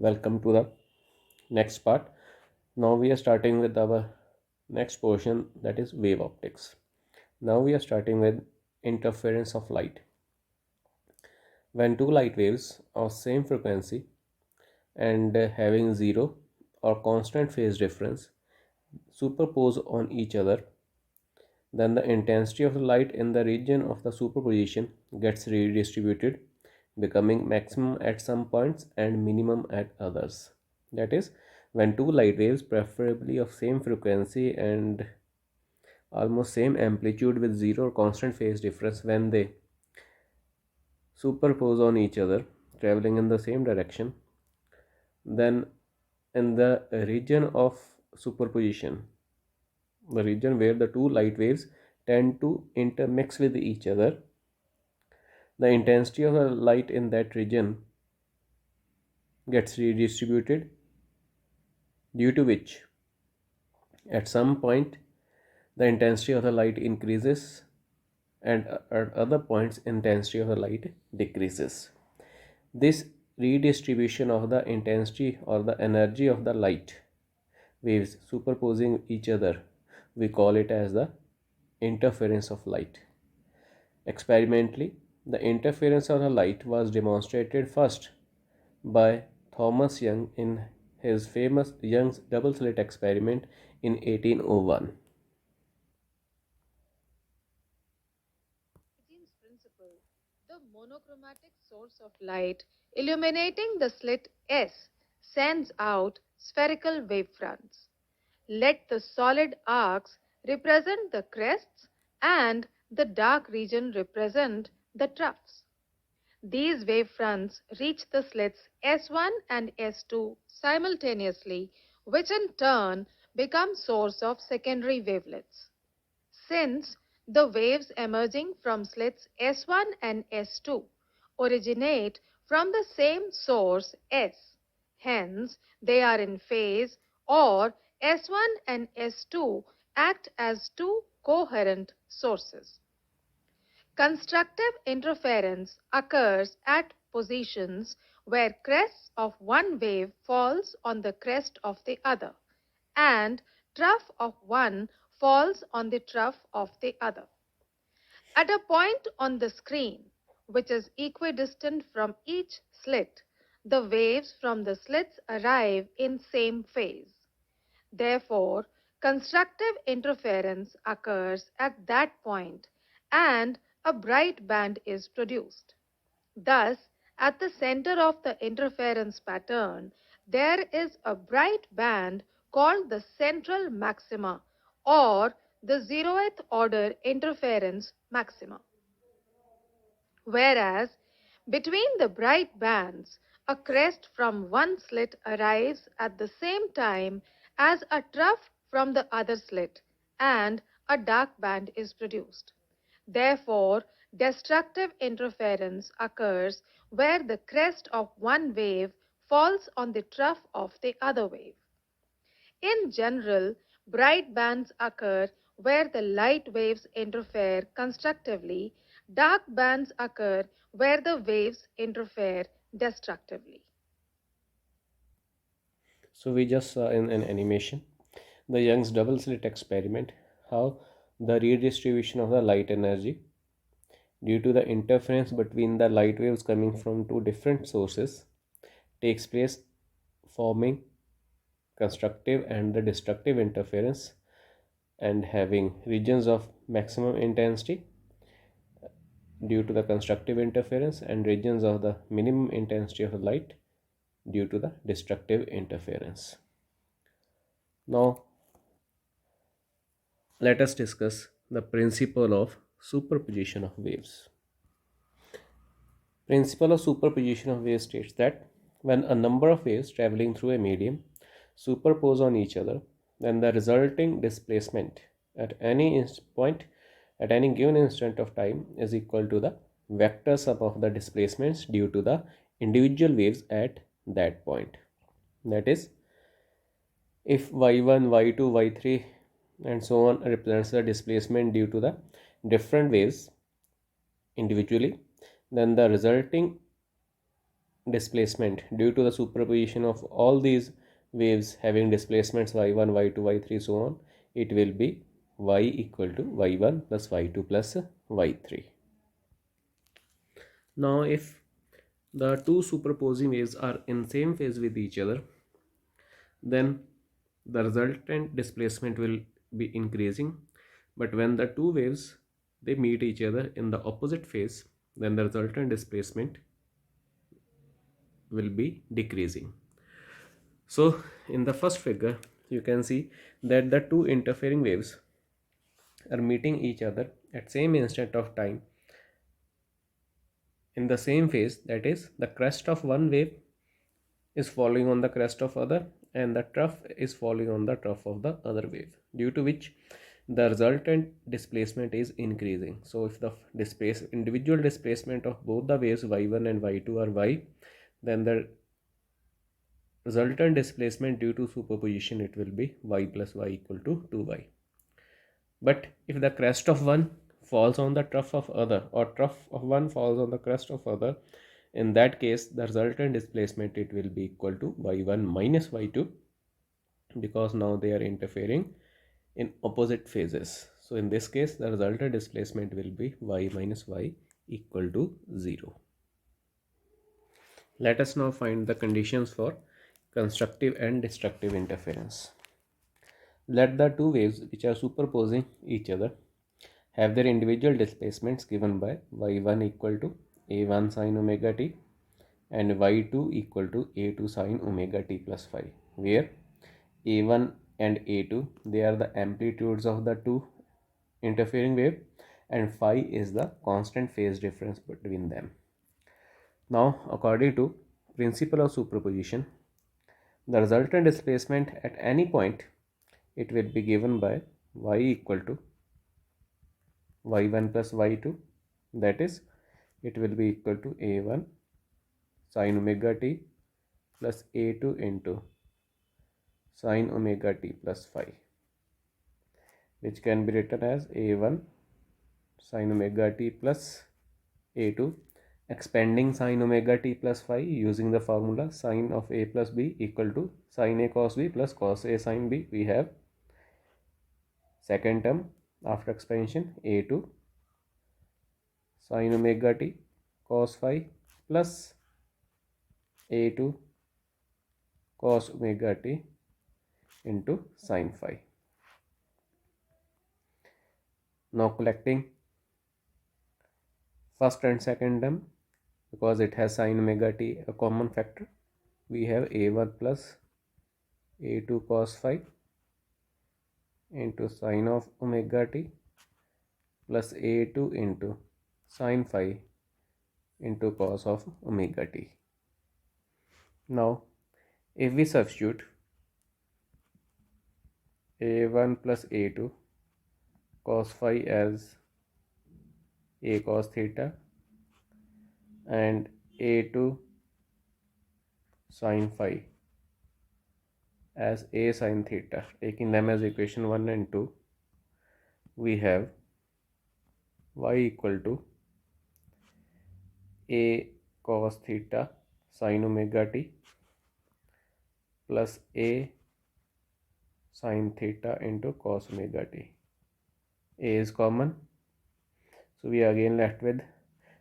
Welcome to the next part. Now we are starting with our next portion, that is wave optics. Now we are starting with interference of light. When two light waves of same frequency and having zero or constant phase difference superpose on each other, then the intensity of the light in the region of the superposition gets redistributed, becoming maximum at some points and minimum at others. That is, when two light waves, preferably of same frequency and almost same amplitude with zero constant phase difference, when they superpose on each other, traveling in the same direction, then in the region of superposition, the region where the two light waves tend to intermix with each other, the intensity of the light in that region gets redistributed, due to which at some point the intensity of the light increases and at other points intensity of the light decreases. This redistribution of the intensity or the energy of the light waves superposing each other, we call it as the interference of light. Experimentally, the interference of the light was demonstrated first by Thomas Young in his famous Young's double slit experiment in 1801. Eighteenth principle. The monochromatic source of light illuminating the slit S sends out spherical wave fronts. Let the solid arcs represent the crests and the dark region represent the troughs. These wave fronts reach the slits S1 and S2 simultaneously, which in turn become source of secondary wavelets. Since the waves emerging from slits S1 and S2 originate from the same source S, hence they are in phase, or S1 and S2 act as two coherent sources. Constructive interference occurs at positions where crest of one wave falls on the crest of the other, and trough of one falls on the trough of the other. At a point on the screen, which is equidistant from each slit, the waves from the slits arrive in same phase. Therefore, constructive interference occurs at that point and a bright band is produced. Thus, at the center of the interference pattern, there is a bright band called the central maxima or the zeroth order interference maxima. Whereas between the bright bands, a crest from one slit arrives at the same time as a trough from the other slit, and a dark band is produced. Therefore, destructive interference occurs where the crest of one wave falls on the trough of the other wave. In general, bright bands occur where the light waves interfere constructively, dark bands occur where the waves interfere destructively. So we just saw in an animation the Young's double slit experiment how the redistribution of the light energy due to the interference between the light waves coming from two different sources takes place, forming constructive and the destructive interference, and having regions of maximum intensity due to the constructive interference and regions of the minimum intensity of the light due to the destructive interference. Now let us discuss the principle of superposition of waves. Principle of superposition of waves states that when a number of waves traveling through a medium superpose on each other, then the resulting displacement at any point at any given instant of time is equal to the vector sum of the displacements due to the individual waves at that point. That is, if y1, y2, y3 and so on represents the displacement due to the different waves individually, then the resulting displacement due to the superposition of all these waves having displacements y1, y2, y3, so on, it will be y equal to y1 plus y2 plus y3. Now if the two superposing waves are in same phase with each other, then the resultant displacement will be increasing. But when the two waves they meet each other in the opposite phase, then the resultant displacement will be decreasing. So in the first figure you can see that the two interfering waves are meeting each other at same instant of time in the same phase, that is the crest of one wave is falling on the crest of other and the trough is falling on the trough of the other wave, due to which the resultant displacement is increasing. So if the individual displacement of both the waves y1 and y2 are y, then the resultant displacement due to superposition it will be y plus y equal to 2y. But if the crest of one falls on the trough of other, or trough of one falls on the crest of other, in that case the resultant displacement it will be equal to y1 minus y2, because now they are interfering in opposite phases. So in this case the resultant displacement will be y minus y equal to 0. Let us now find the conditions for constructive and destructive interference. Let the two waves which are superposing each other have their individual displacements given by y1 equal to a1 sine omega t and y2 equal to a2 sine omega t plus phi, where a1 and a2 they are the amplitudes of the two interfering wave and phi is the constant phase difference between them. Now according to principle of superposition, the resultant displacement at any point it will be given by y equal to y1 plus y2, that is it will be equal to a1 sine omega t plus a2 into sine omega t plus phi, which can be written as a1 sine omega t plus a2 expanding sine omega t plus phi using the formula sine of a plus b equal to sine a cos b plus cos a sine b. We have second term after expansion a2 sine omega t cos phi plus a2 cos omega t into sine phi. Now collecting first and second term, because it has sine omega t a common factor, we have a1 plus a2 cos phi into sine of omega t plus a2 into sine phi into cos of omega t. Now if we substitute a1 plus a2 cos phi as a cos theta and a2 sine phi as a sine theta, taking them as equation 1 and 2, we have y equal to a cos theta sine omega t plus a sine theta into cos omega t. A is common, so we are again left with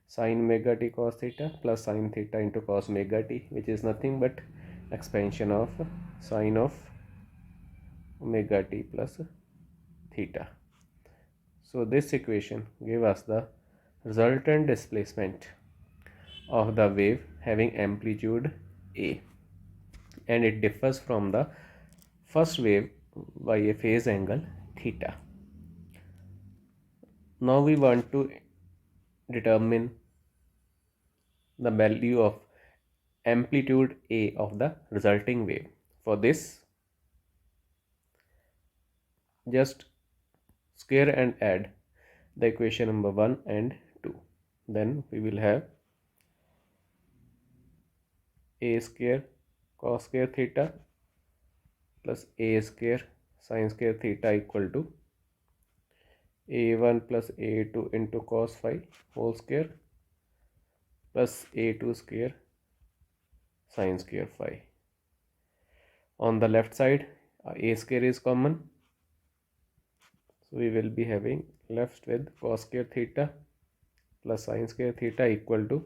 sine omega t cos theta plus sine theta into cos omega t, which is nothing but expansion of sine of omega t plus theta. So this equation gave us the resultant displacement of the wave having amplitude a, and it differs from the first wave by a phase angle theta. Now we want to determine the value of amplitude a of the resulting wave. For this, just square and add the equation number 1 and 2. Then we will have a square cos square theta plus a square sin square theta equal to a1 plus a2 into cos phi whole square plus a2 square sine square phi. On the left side, a square is common, so we will be having left with cos square theta plus sine square theta equal to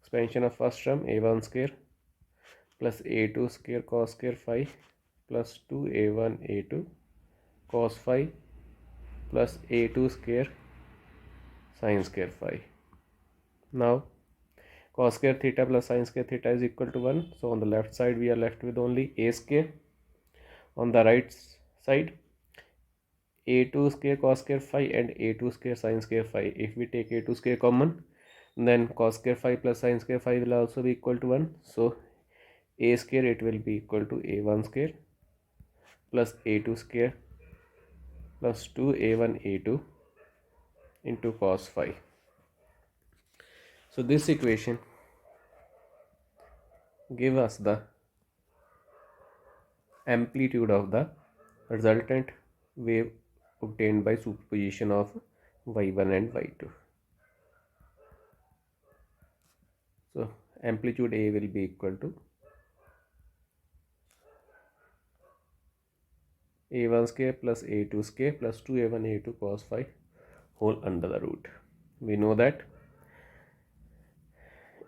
expansion of first term a1 square plus a2 square cos square phi plus 2a1 a2 cos phi plus a2 square sine square phi. Now cos square theta plus sine square theta is equal to 1, so on the left side we are left with only a square. On the right side, a2 square cos square phi and a2 square sine square phi. If we take a2 square common, then cos square phi plus sine square phi will also be equal to 1, so a square it will be equal to a1 square plus a2 square plus 2a1 a2 into cos phi. So this equation give us the amplitude of the resultant wave obtained by superposition of y1 and y2. So amplitude A will be equal to a1 square plus a2 square plus 2a1 a2 cos phi whole under the root. We know that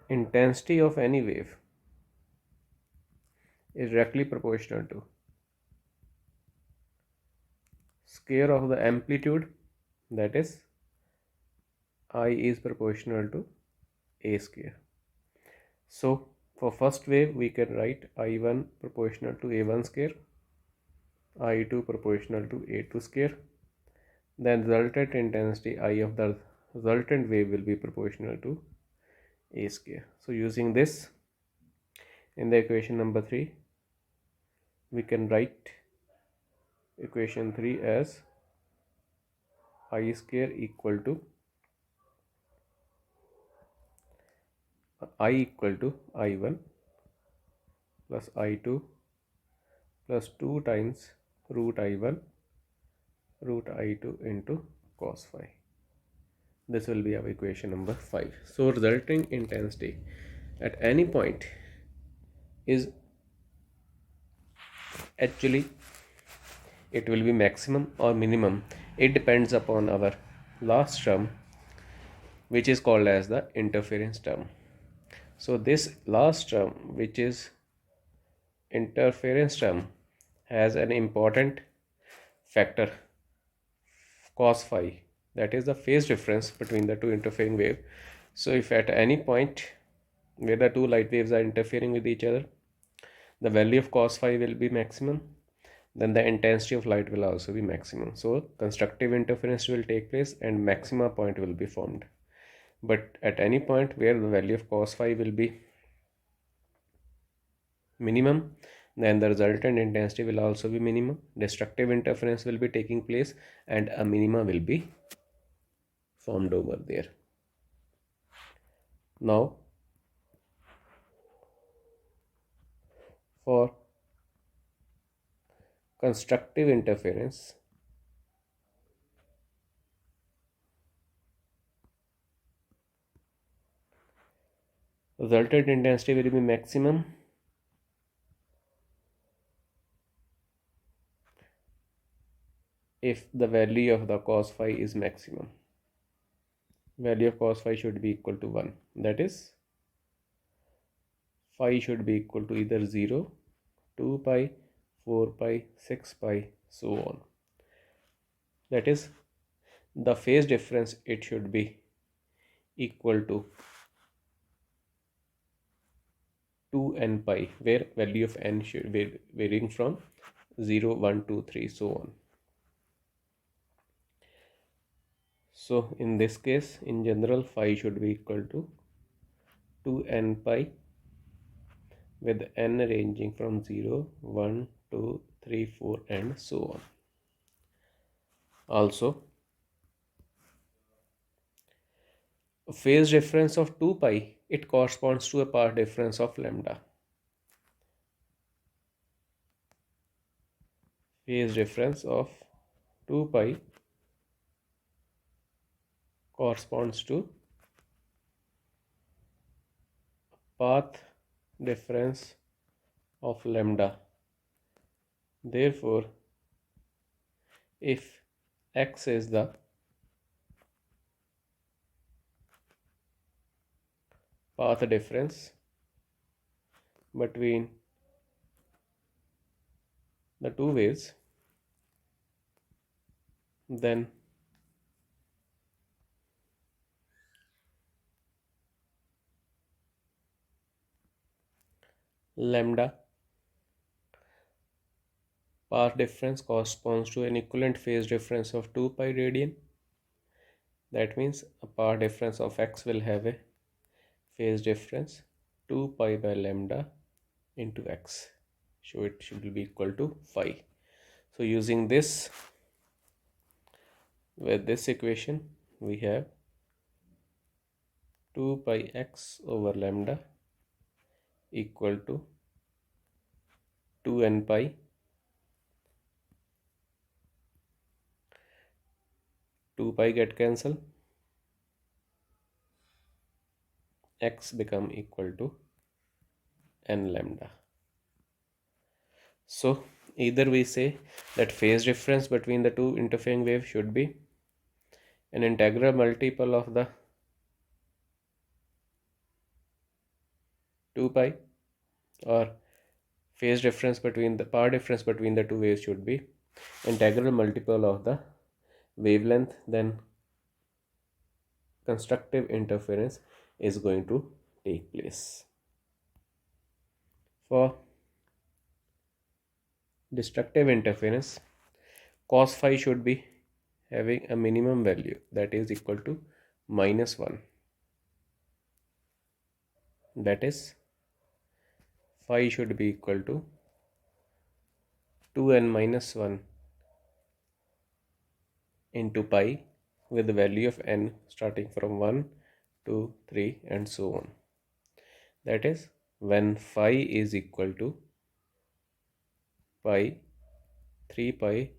intensity of any wave is directly proportional to square of the amplitude, that is I is proportional to a square. So for first wave we can write I1 proportional to a1 square, I2 proportional to a2 square, then resultant intensity I of the resultant wave will be proportional to a square. So using this in the equation number 3, we can write equation 3 as I square equal to I equal to I1 plus I2 plus 2 times root I1 root I2 into cos phi. This will be our equation number 5. So resulting intensity at any point is actually, it will be maximum or minimum. It depends upon our last term, which is called as the interference term. So this last term, which is interference term, has an important factor cos phi, that is the phase difference between the two interfering wave. So if at any point where the two light waves are interfering with each other, the value of cos phi will be maximum, then the intensity of light will also be maximum. So constructive interference will take place and maxima point will be formed. But at any point where the value of cos phi will be minimum, then the resultant intensity will also be minimum, destructive interference will be taking place, and a minima will be formed over there. Now for constructive interference, resultant intensity will be maximum if the value of the cos phi is maximum. Value of cos phi should be equal to 1, that is phi should be equal to either 0, 2 pi, 4 pi, 6 pi, so on. That is the phase difference, it should be equal to 2n pi, where value of n should be varying from 0, 1, 2, 3, so on. So in this case, in general, phi should be equal to 2n pi with n ranging from 0, 1, 2, 3, 4 and so on. Also, a phase difference of 2 pi, it corresponds to a path difference of lambda. Phase difference of 2 pi corresponds to path difference of lambda. Therefore, if x is the path difference between the two waves, then lambda path difference corresponds to an equivalent phase difference of 2 pi radian. That means a path difference of x will have a phase difference 2 pi by lambda into x. So it should be equal to phi. So using this, with this equation, we have 2 pi x over lambda equal to 2n pi 2 pi get cancel, x become equal to n lambda. So either we say that phase difference between the two interfering waves should be an integral multiple of the 2 pi, or phase difference between the path difference between the two waves should be integral multiple of the wavelength, then constructive interference is going to take place. For destructive interference, cos phi should be having a minimum value that is equal to -1. That is, phi should be equal to 2n minus 1 into pi with the value of n starting from 1, 2, 3 and so on. That is, when phi is equal to pi, 3 pi,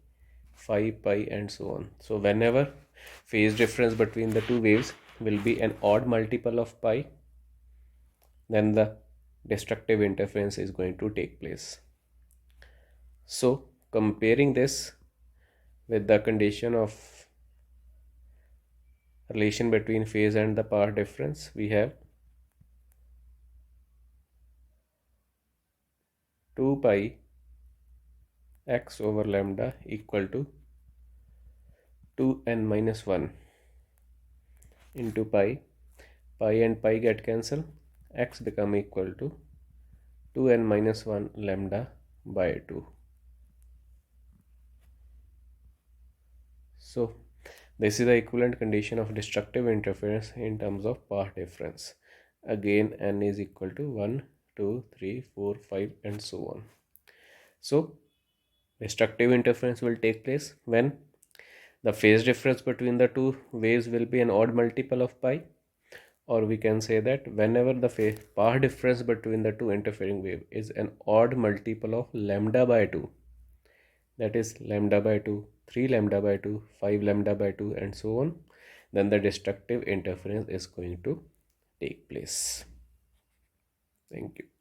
5 pi and so on. So whenever phase difference between the two waves will be an odd multiple of pi, then the destructive interference is going to take place. So comparing this with the condition of relation between phase and the path difference, we have 2 pi x over lambda equal to 2n minus 1 into pi. Pi and pi get cancel, x become equal to 2n minus 1 lambda by 2. So this is the equivalent condition of destructive interference in terms of path difference. Again, n is equal to 1, 2, 3, 4, 5 and so on. So destructive interference will take place when the phase difference between the two waves will be an odd multiple of pi, or we can say that whenever the path difference between the two interfering wave is an odd multiple of lambda by 2, that is lambda by 2, 3 lambda by 2, 5 lambda by 2 and so on, then the destructive interference is going to take place. Thank you.